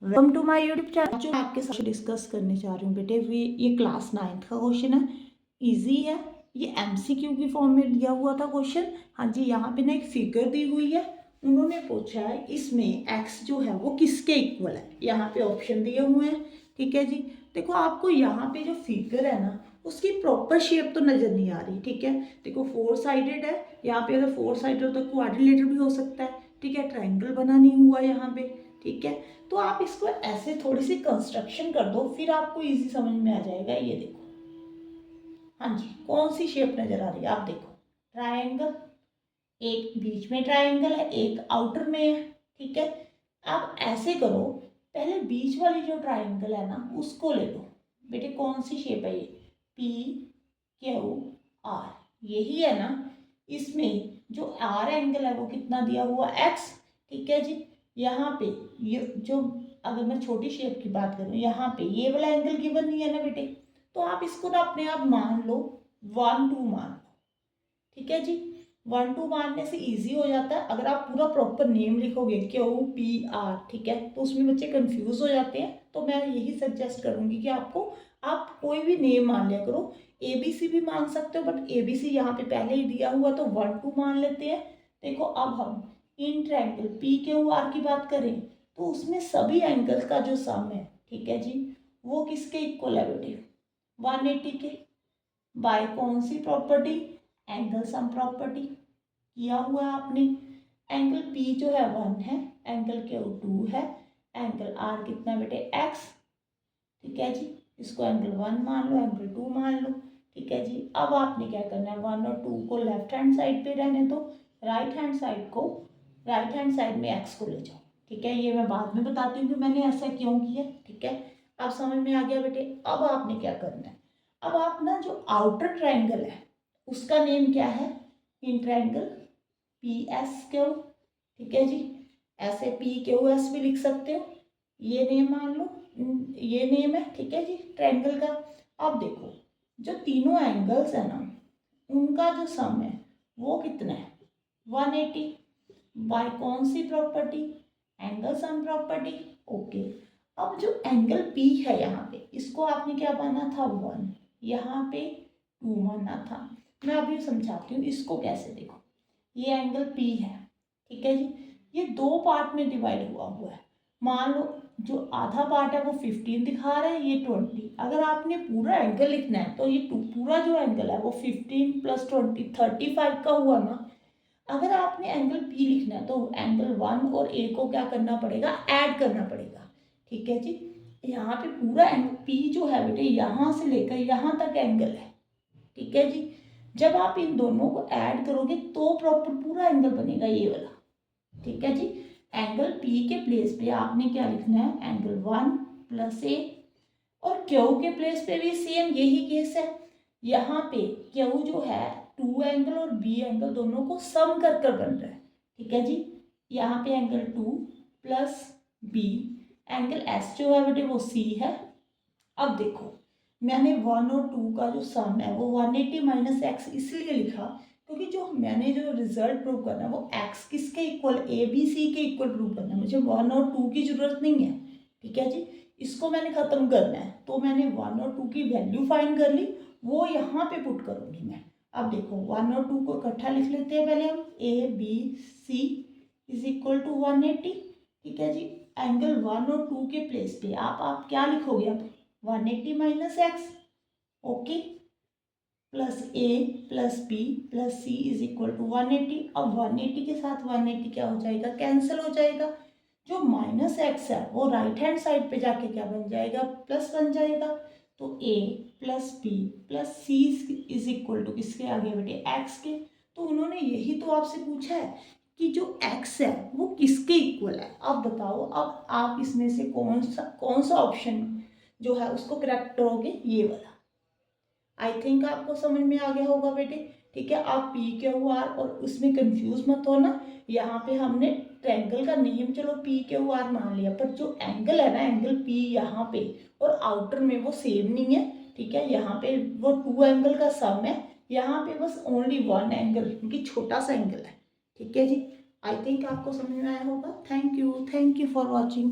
Welcome to my YouTube channel. जो मैं आपके साथ डिस्कस करने जा रही हूँ बेटे, ये क्लास 9th का क्वेश्चन है। इजी है, ये एमसीक्यू की फॉर्म में दिया हुआ था क्वेश्चन। हाँ जी, यहाँ पे ना एक फिगर दी हुई है, उन्होंने पूछा है इसमें एक्स जो है वो किसके इक्वल है। यहाँ पे ऑप्शन दिए हुए हैं, ठीक है जी। देखो आपको यहाँ पे जो फिगर है ना, उसकी प्रॉपर शेप तो नजर नहीं आ रही, ठीक है। देखो 4 साइडेड है, यहाँ पे अगर 4 साइडेड हो तो क्वाड्रिलेटरल भी हो सकता है, ठीक है। ट्राइंगल बना नहीं हुआ यहाँ पे, ठीक है। तो आप इसको ऐसे थोड़ी सी कंस्ट्रक्शन कर दो, फिर आपको इजी समझ में आ जाएगा। ये देखो, हाँ जी, कौन सी शेप नजर आ रही है, आप देखो। ट्रायंगल, एक बीच में ट्रायंगल है, एक आउटर में है, ठीक है। आप ऐसे करो, पहले बीच वाली जो ट्रायंगल है ना उसको ले लो बेटे। कौन सी शेप है ये, पी क्यू आर, यही है ना। इसमें जो आर एंगल है वो कितना दिया हुआ, एक्स, ठीक है जी। यहाँ पे ये जो, अगर मैं छोटी शेप की बात करूँ, यहाँ पे ये वाला एंगल गिवन नहीं है ना बेटे, तो आप इसको ना अपने आप मान लो 1 2 मान लो, ठीक है जी। 1 2 मानने से इजी हो जाता है। अगर आप पूरा प्रॉपर नेम लिखोगे क्यू पी आर, ठीक है, तो उसमें बच्चे कंफ्यूज हो जाते हैं। तो मैं यही सजेस्ट करूंगी कि आपको, आप कोई भी नेम मान लिया करो। एबीसी भी मान सकते हो, बट एबीसी यहाँ पे पहले ही दिया हुआ तो 1 2 मान लेते हैं। देखो अब हम in triangle P Q R की बात करें तो उसमें सभी एंगल्स का जो सम है, ठीक है जी, वो किसके इक्वल है बेटे, 180 के। बाय कौन सी प्रॉपर्टी, एंगल सम प्रॉपर्टी किया हुआ है आपने। एंगल पी जो है 1 है, एंगल क्यू 2 है, एंगल आर कितना बेटे, एक्स, ठीक है जी। इसको एंगल 1 मान लो, एंगल 2 मान लो, ठीक है जी। अब आपने क्या करना है, 1 और 2 को लेफ्ट हैंड साइड पे रहने दो, राइट हैंड साइड को, राइट हैंड साइड में एक्स को ले जाओ, ठीक है। ये मैं बाद में बताती हूँ कि मैंने ऐसा क्यों किया, ठीक है। अब समझ में आ गया बेटे। अब आपने क्या करना है, अब आप ना जो आउटर ट्रायंगल है उसका नेम क्या है, in triangle P S Q, ठीक है जी। ऐसे पी क्यू एस भी लिख सकते हो, ये नेम मान लो, ये नेम है, ठीक है जी, ट्रायंगल का। अब देखो, जो तीनों एंगल्स है ना उनका जो सम है वो कितना है, 180। बाय कौन सी property, angle sum property, okay. अब जो एंगल पी है यहाँ पे, इसको आपने क्या माना था, 1, यहाँ पे 2 माना था। मैं अभी समझाती हूँ इसको कैसे। देखो ये एंगल पी है, ठीक है जी, ये 2 पार्ट में डिवाइड हुआ है। मान लो जो आधा पार्ट है वो 15 दिखा रहा है, ये 20। अगर आपने पूरा एंगल लिखना है तो ये पूरा जो एंगल है वो 15 + 20 35 का हुआ ना। अगर आपने एंगल पी लिखना है तो एंगल 1 और ए को क्या करना पड़ेगा, ऐड करना पड़ेगा, ठीक है जी। यहाँ पे पूरा एंगल पी जो है बेटे, यहाँ से लेकर यहाँ तक एंगल है, ठीक है जी। जब आप इन दोनों को ऐड करोगे तो प्रॉपर पूरा एंगल बनेगा ये वाला, ठीक है जी। एंगल पी के प्लेस पे आपने क्या लिखना है, एंगल 1 + ए। और क्यू के प्लेस पे भी सेम यही केस है। यहाँ पे क्यू जो है 2 एंगल और बी एंगल दोनों को सम कर कर बन रहा है, ठीक है जी। यहाँ पे एंगल 2 + बी, एंगल एस जो है बेटे वो सी है। अब देखो, मैंने 1 और 2 का जो सम है वो 180 - x इसलिए लिखा क्योंकि जो मैंने जो रिजल्ट प्रूव करना है वो x किसके इक्वल, ए बी सी के इक्वल प्रूव करना है। मुझे 1 और 2 की जरूरत नहीं है, ठीक है जी। इसको मैंने खत्म करना है, तो मैंने 1 और 2 की वैल्यू फाइंड कर ली, वो यहाँ पे पुट करूंगी मैं। अब देखो 1 और 2 को इकट्ठा लिख लेते हैं पहले हम, ए बी सी = 180, ठीक है जी। एंगल 1 और 2 के प्लेस पे आप क्या लिखोगे, अब 180 - x, ओके, प्लस ए प्लस बी प्लस सी = 180। अब 180 के साथ 180 क्या हो जाएगा, कैंसिल हो जाएगा। जो -x है वो राइट हैंड साइड पे जाके क्या बन जाएगा, प्लस बन जाएगा। तो a + b + c = किसके आगे बेटे, x के। तो उन्होंने यही तो आपसे पूछा है कि जो x है वो किसके इक्वल है। अब बताओ, अब आप इसमें से कौन सा ऑप्शन जो है उसको करेक्ट करोगे, ये वाला। आई थिंक आपको समझ में आ गया होगा बेटे, ठीक है। आप पी क्यू आर और उसमें कंफ्यूज मत होना। यहाँ पे हमने ट्रायंगल का नेम चलो पी क्यू आर मान लिया, पर जो एंगल है ना, एंगल पी यहाँ पे और आउटर में वो सेम नहीं है, ठीक है। यहाँ पे वो 2 एंगल का सम है, यहाँ पे बस ओनली 1 एंगल, क्योंकि छोटा सा एंगल है, ठीक है जी। आई थिंक आपको समझ में आया होगा। Thank you for watching.